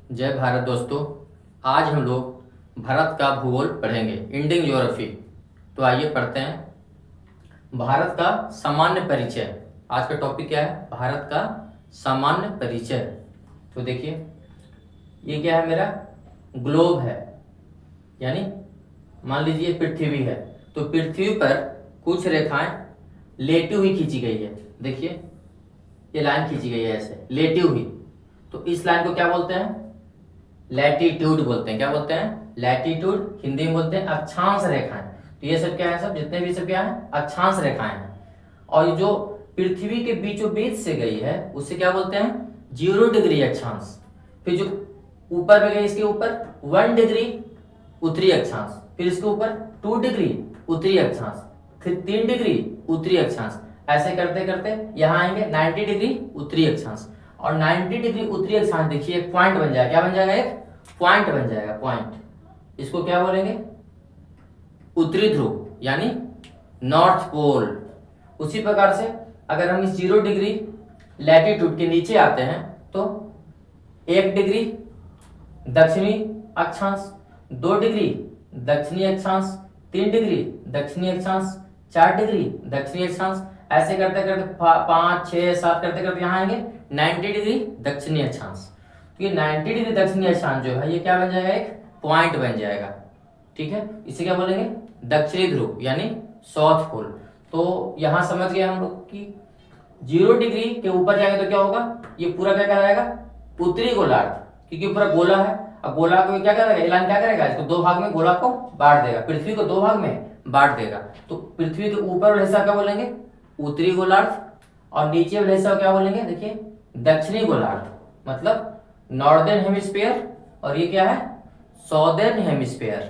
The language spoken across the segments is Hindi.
जय भारत दोस्तों। आज हम लोग भारत का भूगोल पढ़ेंगे, इंडियन ज्योग्राफी। तो आइए पढ़ते हैं भारत का सामान्य परिचय। आज का टॉपिक क्या है? भारत का सामान्य परिचय। तो देखिए, ये क्या है? मेरा ग्लोब है, यानी मान लीजिए पृथ्वी है। तो पृथ्वी पर कुछ रेखाएं लेटी हुई खींची गई है। देखिए, ये लाइन खींची गई है ऐसे लेटी हुई। तो इस लाइन को क्या बोलते हैं? लैटिट्यूड बोलते हैं। क्या बोलते हैं? लैटिट्यूड। हिंदी में बोलते हैं अक्षांश रेखाएं। तो ये सब क्या है? सब जितने भी सब क्या है? अक्षांश रेखाएं हैं। और जो पृथ्वी के बीचों बीच से गई है उसे क्या बोलते हैं? 0 डिग्री अक्षांश। फिर जो ऊपर में गई, इसके ऊपर 1 डिग्री उत्तरी अक्षांश, फिर इसके ऊपर 2 डिग्री उत्तरी अक्षांश, फिर 3 डिग्री उत्तरी अक्षांश। ऐसे करते करते यहाँ आएंगे 90 डिग्री उत्तरी अक्षांश। और 90 डिग्री उत्तरी अक्षांश देखिए एक पॉइंट बन जाएगा। क्या बन जाएगा? एक पॉइंट बन जाएगा। पॉइंट, इसको क्या बोलेंगे? उत्तरी ध्रुव, यानी नॉर्थ पोल। उसी प्रकार से अगर हम इस 0 डिग्री लैटिट्यूड के नीचे आते हैं तो 1 डिग्री दक्षिणी अक्षांश, 2 डिग्री दक्षिणी अक्षांश, 3 डिग्री दक्षिणी अक्षांश, 4 डिग्री दक्षिणी अक्षांश। ऐसे करते करते 5, 6, 7 करते करते यहाँ आएंगे 90 डिग्री दक्षिणी अक्षांश। तो ये 90 डिग्री दक्षिणी अक्षांश जो है ये क्या बन जाएगा? एक पॉइंट बन जाएगा। ठीक है, इसे क्या बोलेंगे? दक्षिणी ध्रुव, यानी साउथ पोल। तो यहाँ समझ गए हम लोग कि 0 डिग्री के ऊपर जाएंगे तो क्या होगा? ये पूरा क्या कहलाएगा? उत्तरी गोलार्ध, क्योंकि पूरा गोला है। अब गोला को क्या करेगा? एलान क्या करेगा? इसको दो भाग में गोला को बांट देगा, पृथ्वी को दो भाग में बांट देगा। तो पृथ्वी के ऊपर वाला हिस्सा क्या बोलेंगे? उत्तरी गोलार्ध। और नीचे वाला हिस्सा क्या बोलेंगे? देखिए, दक्षिणी गोलार्ध, मतलब नॉर्दर्न हेमिस्फीयर। और ये क्या है? Southern hemisphere.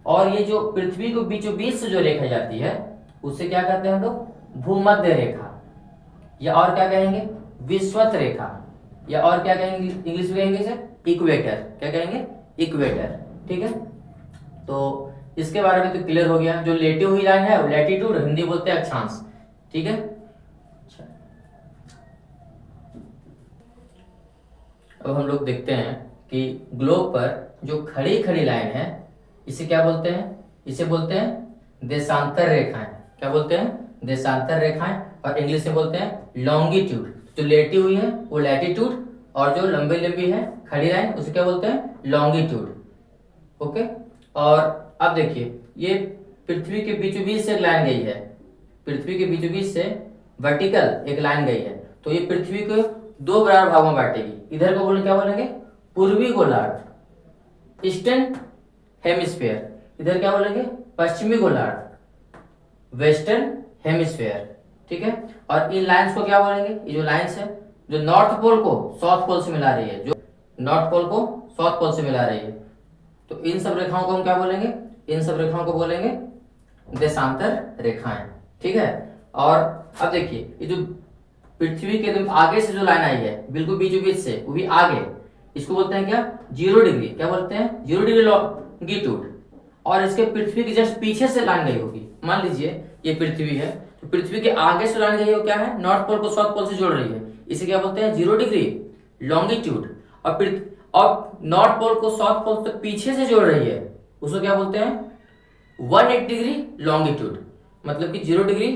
और ये जो पृथ्वी को बीचों बीच से जो रेखा जाती है उसे क्या कहते हैं हम लोग? भूमध्य रेखा, या और क्या कहेंगे? विषुवत रेखा, या और क्या कहेंगे? इंग्लिश में कहेंगे इसे इक्वेटर। क्या कहेंगे? इक्वेटर। ठीक है, तो इसके बारे में तो क्लियर हो गया। जो लेटी हुई लाइन है वो लैटिट्यूड, हिंदी बोलते हैं अक्षांश। ठीक है, अब हम लोग देखते हैं कि ग्लोब पर जो खड़ी खड़ी लाइन है इसे क्या बोलते हैं? इसे बोलते हैं देशांतर रेखाएं। क्या बोलते हैं? देशांतर रेखाएं। और इंग्लिश में बोलते हैं लॉन्गिट्यूड। जो लेटी हुई है वो लैटिट्यूड, और जो लंबी लंबी है खड़ी लाइन उसे क्या बोलते हैं? लॉन्गिट्यूड। ओके, और अब देखिए, ये पृथ्वी के बीचों बीच से एक लाइन गई है। पृथ्वी के बीचों बीच से वर्टिकल एक लाइन गई है। तो ये पृथ्वी को दो बराबर भागों में बांटेगी। इधर को बोले क्या बोलेंगे? पूर्वी गोलार्ध, ईस्टर्न हेमिस्फीयर। इधर क्या बोलेंगे? पश्चिमी गोलार्ध, वेस्टर्न हेमिस्फीयर। ठीक है, और इन लाइंस को क्या बोलेंगे? ये जो लाइंस है जो नॉर्थ पोल को साउथ पोल से मिला रही है, जो नॉर्थ पोल को साउथ पोल से मिला रही है, तो इन सब रेखाओं को हम क्या बोलेंगे? इन सब रेखाओं को बोलेंगे देशांतर रेखाएं। ठीक है, और अब देखिए, ये जो पृथ्वी के एकदम आगे से जो लाइन आई है बिल्कुल बीचों बीच से, वो भी आगे, इसको बोलते हैं क्या? 0 डिग्री। क्या बोलते हैं? 0 डिग्री लॉन्गिट्यूड। और इसके पृथ्वी के जस्ट पीछे से लाइन गई होगी। मान लीजिए ये पृथ्वी है, तो पृथ्वी के आगे से लाइन गई हो क्या है? नॉर्थ पोल को साउथ पोल से जोड़ रही है। इसे क्या बोलते हैं? 0 डिग्री लॉन्गिट्यूड। और नॉर्थ पोल को साउथ पोल तक पीछे से जोड़ रही है, उसको क्या बोलते हैं? 180 डिग्री लॉन्गिट्यूड। मतलब कि 0 डिग्री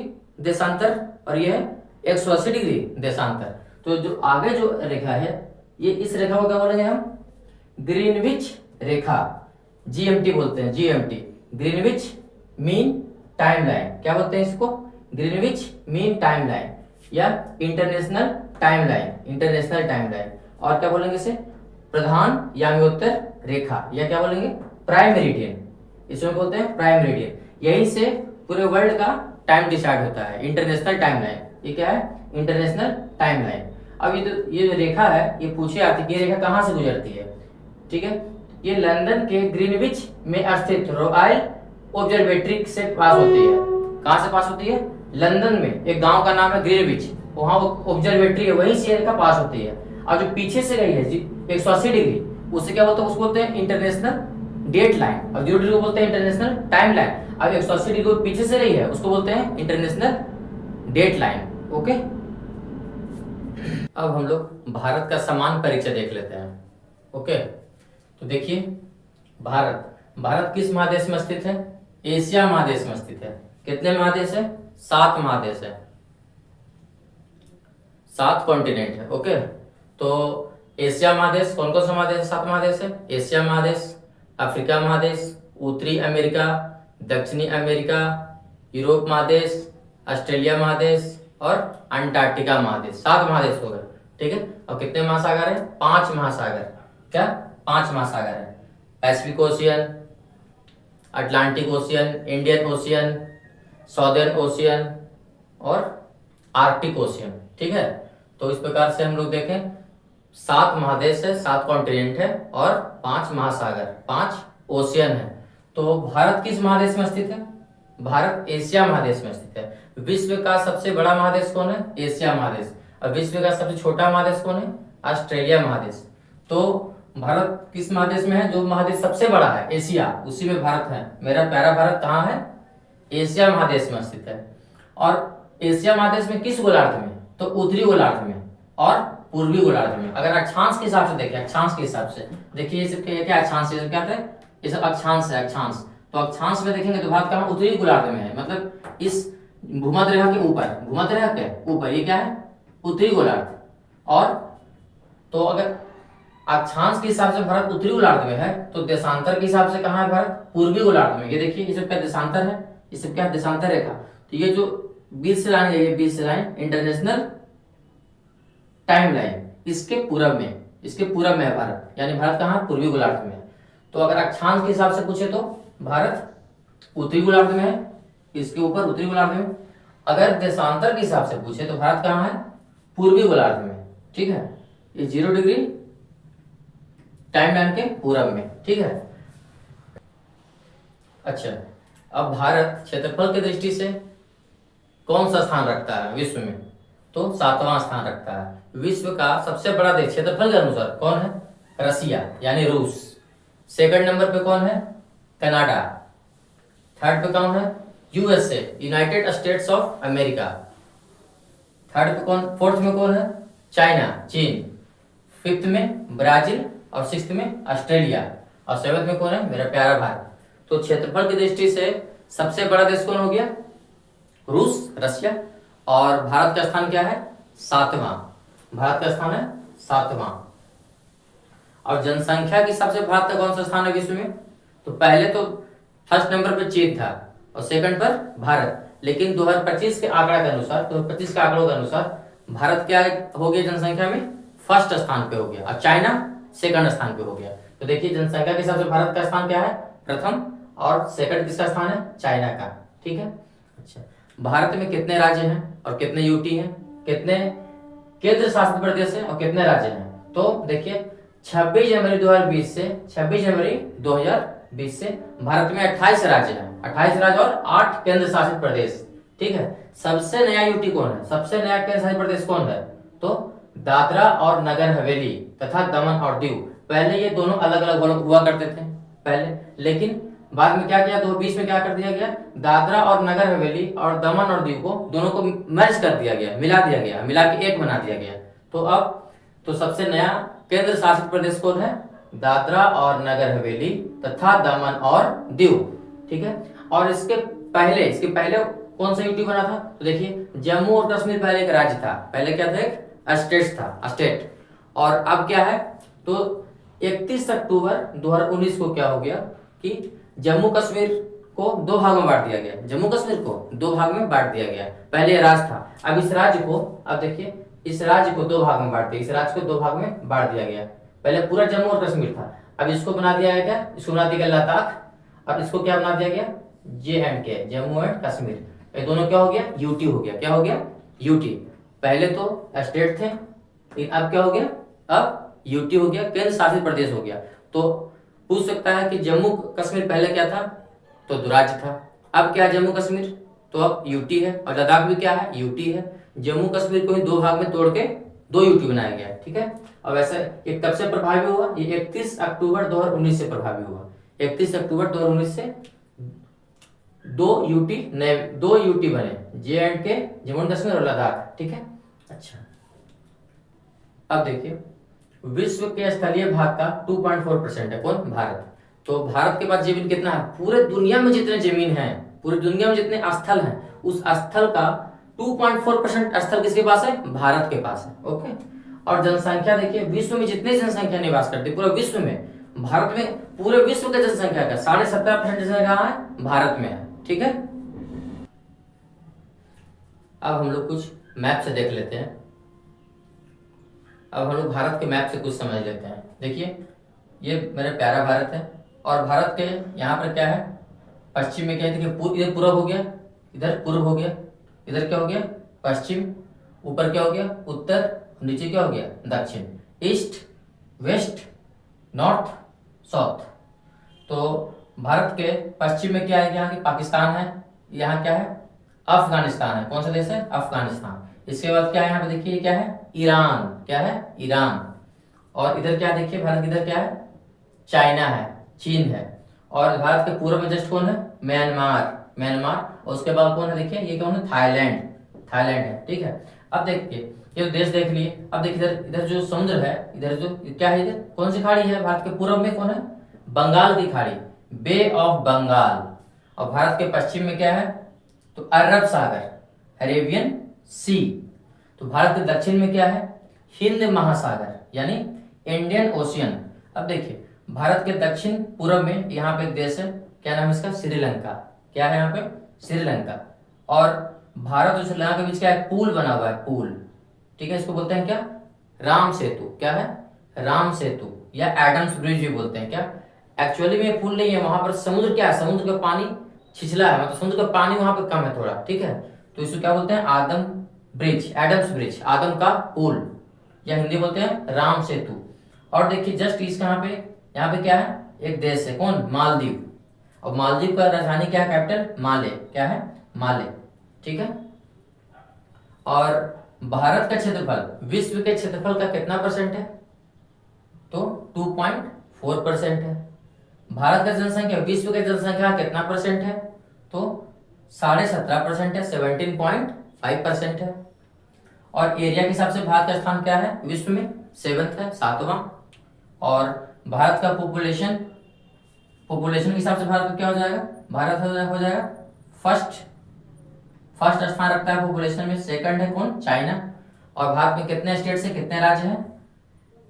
देशांतर, और ये है 180 डिग्री देशांतर। तो जो आगे जो रेखा है, ये इस रेखा को क्या बोलेंगे हम? ग्रीनविच रेखा, जीएमटी बोलते हैं। GMT, Greenwich mean time line. क्या बोलते हैं इसको? ग्रीनविच मीन टाइम लाइन, या international time line. International time line. और क्या बोलेंगे इसे? प्रधान याम्योत्तर रेखा, या क्या बोलेंगे? Prime meridian. इसमें बोलते हैं प्राइम मेरिडियन। यहीं से पूरे वर्ल्ड का टाइम डिसाइड होता है, इंटरनेशनल टाइम लाइन। ये क्या है? International time line. अब ये जो रेखा है ये पूछे आती है कि ये रेखा कहाँ से गुजरती है। ठीक है, ये लंदन के ग्रीनविच में स्थित रॉयल ऑब्जर्वेटरी से पास होती है। कहाँ से पास होती है? लंदन में एक गांव का नाम है ग्रीनविच, वहां ऑब्जर्वेटरी है, वहीं से रेखा पास होती है। और जो पीछे से गई है 180 डिग्री, उससे क्या बोलते हैं? उसको बोलते हैं इंटरनेशनल डेट लाइन। और 0 डिग्री को बोलते हैं इंटरनेशनल टाइम लाइन। अब 180 डिग्री पीछे से रही है उसको बोलते हैं इंटरनेशनल डेट लाइन। ओके, अब हम लोग भारत का समान परिचय देख लेते हैं। ओके, तो देखिए भारत, भारत किस महादेश में स्थित है? एशिया महादेश में स्थित है। कितने महादेश है? 7 महादेश है, 7 कॉन्टिनेंट है। ओके, तो एशिया महादेश कौन कौन सा महादेश है? 7 महादेश है। एशिया महादेश, अफ्रीका महादेश, उत्तरी अमेरिका, दक्षिणी अमेरिका, यूरोप महादेश, ऑस्ट्रेलिया महादेश और अंटार्कटिका महादेश। 7 महादेश हो गए, ठीक है। और कितने महासागर है? 5 महासागर। क्या? 5 महासागर है। Pacific ocean, Atlantic ocean, Indian ocean, southern ocean और आर्कटिक ओशियन, ठीक है। तो इस प्रकार से हम लोग देखें 7 महादेश है, 7 कॉन्टिनेंट है और 5 महासागर, 5 ओशियन है। तो भारत किस महादेश में स्थित है? भारत एशिया महादेश में स्थित है। विश्व का सबसे बड़ा महादेश कौन है? एशिया महादेश। और विश्व का सबसे छोटा महादेश कौन है? ऑस्ट्रेलिया महादेश। तो भारत किस महादेश में है? जो महादेश सबसे बड़ा है एशिया, उसी में भारत है। मेरा प्यारा भारत कहाँ है? एशिया महादेश में स्थित है। और एशिया महादेश में किस गोलार्ध में? तो उत्तरी गोलार्ध में और पूर्वी गोलार्ध में। अगर अक्षांश के हिसाब से देखें, अक्षांश के हिसाब से देखिए, ये सब क्या अक्षांश है? क्या है? ये सब अक्षांश है, अक्षांश। तो अक्षांश में देखेंगे तो भारत कहाँ? उत्तरी गोलार्ध में है, मतलब इस भूमध्य रेखा के ऊपर। भूमध्य रेखा के ऊपर ये क्या है? उत्तरी गोलार्ध। और तो अगर अक्षांश के हिसाब से भारत उत्तरी गोलार्ध में है, तो देशांतर के हिसाब से कहाँ है भारत? पूर्वी गोलार्ध में। ये देखिए, ये सब क्या देशांतर है? ये सब क्या? देशांतर रेखा। तो ये जो 20 लाइन है, ये 20 लाइन इंटरनेशनल टाइम लाइन, इसके पूरब में, इसके पूरब में है भारत। यानी भारत कहाँ? पूर्वी गोलार्ध में है। तो अगर अक्षांश के हिसाब से पूछे तो भारत उत्तरी गोलार्ध में है, इसके ऊपर उत्तरी गोलार्ध में। अगर देशांतर के हिसाब से पूछे तो भारत कहाँ है? पूर्वी गोलार्ध में, ठीक है। ये 0 डिग्री टाइम लाइन के पूरब में, ठीक है। अच्छा, अब भारत क्षेत्रफल की दृष्टि से कौन सा स्थान रखता है विश्व में? तो 7वां स्थान रखता है। विश्व का सबसे बड़ा देश क्षेत्रफल के अनुसार कौन है? रसिया यानी रूस। सेकंड नंबर पे कौन है? कनाडा। थर्ड पे कौन है? USA, United states of America. Third पे कौन? फोर्थ में कौन है? चाइना, चीन। फिफ्थ में ब्राजील और सिक्स्थ में ऑस्ट्रेलिया और सेवंथ में कौन है? मेरा प्यारा भारत। तो क्षेत्रफल की दृष्टि से सबसे बड़ा देश कौन हो गया? रूस, रशिया। और भारत का स्थान क्या है? 7वां। भारत का स्थान है 7वां। और जनसंख्या के हिसाब से भारत का कौन सा स्थान है विश्व में? तो पहले तो फर्स्ट नंबर पर चीन था और सेकंड पर भारत। लेकिन 2025 के आंकड़ा के अनुसार, 2025 के आंकड़ों के अनुसार भारत क्या हो गया जनसंख्या में? फर्स्ट स्थान पे हो गया और चाइना सेकंड स्थान पे हो गया। तो देखिए जनसंख्या के हिसाब से भारत का स्थान क्या है? प्रथम। और सेकंड किसका स्थान है? चाइना का, ठीक है। अच्छा, भारत में कितने राज्य हैं और कितने यूटी हैं? कितने केंद्र शासित प्रदेश हैं और कितने राज्य हैं? तो देखिए 26 जनवरी 2020 से 26 जनवरी 2020 से भारत में 28 राज्य हैं, 28 राज्य और 8 केंद्र शासित प्रदेश, ठीक है। सबसे नया यूटी कौन है? सबसे नया केंद्र शासित प्रदेश कौन है? तो दादरा और नगर हवेली तथा दमन और दीव। पहले ये दोनों अलग अलग हुआ करते थे पहले, लेकिन बाद में क्या किया? 2020 में क्या कर दिया गया? दादरा और नगर हवेली और दमन और दीव को दोनों को मर्ज कर दिया गया, मिला दिया गया, मिला के एक बना दिया गया। तो अब तो सबसे नया केंद्र शासित प्रदेश कौन है? दादरा और नगर हवेली तथा दमन और दीव, ठीक है। और इसके पहले कौन सा यूटी बना था? तो देखिए जम्मू और कश्मीर पहले एक राज्य था, पहले क्या था? एक स्टेट था, स्टेट। और अब क्या है? तो 31 अक्टूबर 2019 को क्या हो गया कि जम्मू कश्मीर को 2 भाग में बांट दिया गया। जम्मू कश्मीर को 2 भाग में बांट दिया गया। पहले राज्य था, अब इस राज्य को, अब देखिए इस राज्य को 2 भाग में बांट दिया, इस राज्य को 2 भाग में बांट दिया गया। पहले पूरा जम्मू और कश्मीर था, अब इसको बना दिया गया क्या? इसको बना दिया गया लद्दाख। अब इसको क्या बना दिया गया? JNK, Jammu and Kashmir. ये दोनों क्या हो गया? यूटी हो गया। क्या हो गया? यूटी। पहले तो स्टेट थे, अब क्या हो गया? अब यूटी हो गया, केंद्र शासित प्रदेश हो गया। तो पूछ सकता है कि जम्मू कश्मीर पहले क्या था? तो राज्य था। अब क्या है जम्मू कश्मीर? तो अब यूटी है। और लद्दाख भी क्या है? यूटी है। जम्मू कश्मीर को ही 2 भाग में तोड़ के 2 यूटी बनाया गया, ठीक है। और वैसे ये कब से प्रभावी हुआ? ये 31 अक्टूबर 2019 से प्रभावी हुआ। 31 अक्टूबर 2019 से 2 यूटी बने, JNK, जम्मू कश्मीर और लद्दाख, ठीक है। अच्छा, अब देखिए विश्व के स्थलीय भाग का 2.4% है। कौन? भारत। तो भारत के पास जमीन कितना है? पूरे दुनिया में जितने जमीन है, पूरी दुनिया में जितने स्थल हैं, उस स्थल का 2.4% स्थल किसके पास है? भारत के पास है। ओके। और जनसंख्या देखिए, विश्व में जितनी जनसंख्या निवास करती है पूरे विश्व में, भारत में पूरे विश्व की जनसंख्या का 17.5% जनसंख्या कहाँ है? भारत में है। ठीक है। अब हम लोग कुछ मैप से देख लेते हैं। अब हम लोग भारत के मैप से कुछ समझ लेते हैं। देखिए, ये मेरा प्यारा भारत है, और भारत के यहाँ पर क्या है? पश्चिम में क्या है? देखिए, इधर पूर्व हो गया, इधर पूर्व हो गया, इधर क्या हो गया? पश्चिम, ऊपर क्या हो गया? उत्तर, नीचे क्या हो गया? दक्षिण, ईस्ट, वेस्ट, नॉर्थ, साउथ। तो भारत के पश्चिम में क्या है? यहाँ की पाकिस्तान है, यहाँ क्या है? अफगानिस्तान है। कौन सा देश है? अफगानिस्तान। इसके बाद क्या है? यहाँ पे देखिए, क्या है? ईरान। क्या है? ईरान। और इधर क्या देखिए, भारत इधर क्या है? चाइना है, चीन है। और भारत के पूर्व में जस्ट कौन है? म्यांमार। म्यांमार। और उसके बाद कौन है? देखिए, ये कौन है? थाईलैंड। थाईलैंड है। ठीक है। अब देखिए, ये देश देख लिए। अब देखिए, इधर इधर जो समुद्र है, इधर जो क्या है, इधर कौन सी खाड़ी है? भारत के पूर्व में कौन है? बंगाल की खाड़ी, बे ऑफ बंगाल। और भारत के पश्चिम में क्या है? तो अरब सागर, अरेबियन सी। तो भारत के दक्षिण में क्या है? हिंद महासागर, यानी इंडियन ओशियन। अब देखिए, भारत के दक्षिण पूर्व में यहाँ पे एक देश है, क्या नाम है इसका? श्रीलंका। क्या है यहाँ पे? श्रीलंका। और भारत और श्रीलंका के बीच क्या है? पुल बना हुआ है, पुल। ठीक है। इसको बोलते हैं क्या? राम सेतु। क्या है? राम सेतु, या एडम्स ब्रिज भी बोलते हैं। क्या? एक्चुअली में पुल नहीं है, वहां पर समुद्र क्या है? समुद्र का पानी छिछला है, मतलब समुद्र का पानी वहां पर कम है थोड़ा। ठीक है। तो इसको क्या बोलते हैं? आदम ब्रिज, एडम्स ब्रिज, आदम का पुल, या हिंदी बोलते हैं राम सेतु। और देखिए, जस्ट इस यहाँ पे क्या है? एक देश है, कौन? मालदीव। और मालदीव का राजधानी क्या है? कैपिटल माले। क्या है? माले। ठीक है। और भारत का क्षेत्रफल विश्व के क्षेत्रफल का कितना परसेंट है? तो 2.4% है। भारत का जनसंख्या विश्व के जनसंख्या का कितना परसेंट है? तो 17.5% है, 17.5% है। और एरिया के हिसाब से भारत का स्थान क्या है विश्व में? 7th है, 7वां। और भारत का पॉपुलेशन के हिसाब से भारत का क्या हो जाएगा? भारत हो जाएगा फर्स्ट स्थान रखता है पॉपुलेशन में। सेकंड है कौन? चाइना। और भारत में कितने स्टेट्स हैं, कितने राज्य हैं?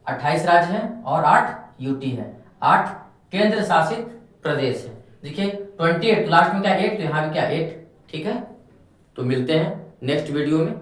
28 राज्य हैं और 8 यूटी है, 8 केंद्र शासित प्रदेश है। देखिए 28, लास्ट में क्या 8, तो यहाँ भी क्या 8। ठीक है। तो मिलते हैं नेक्स्ट वीडियो में।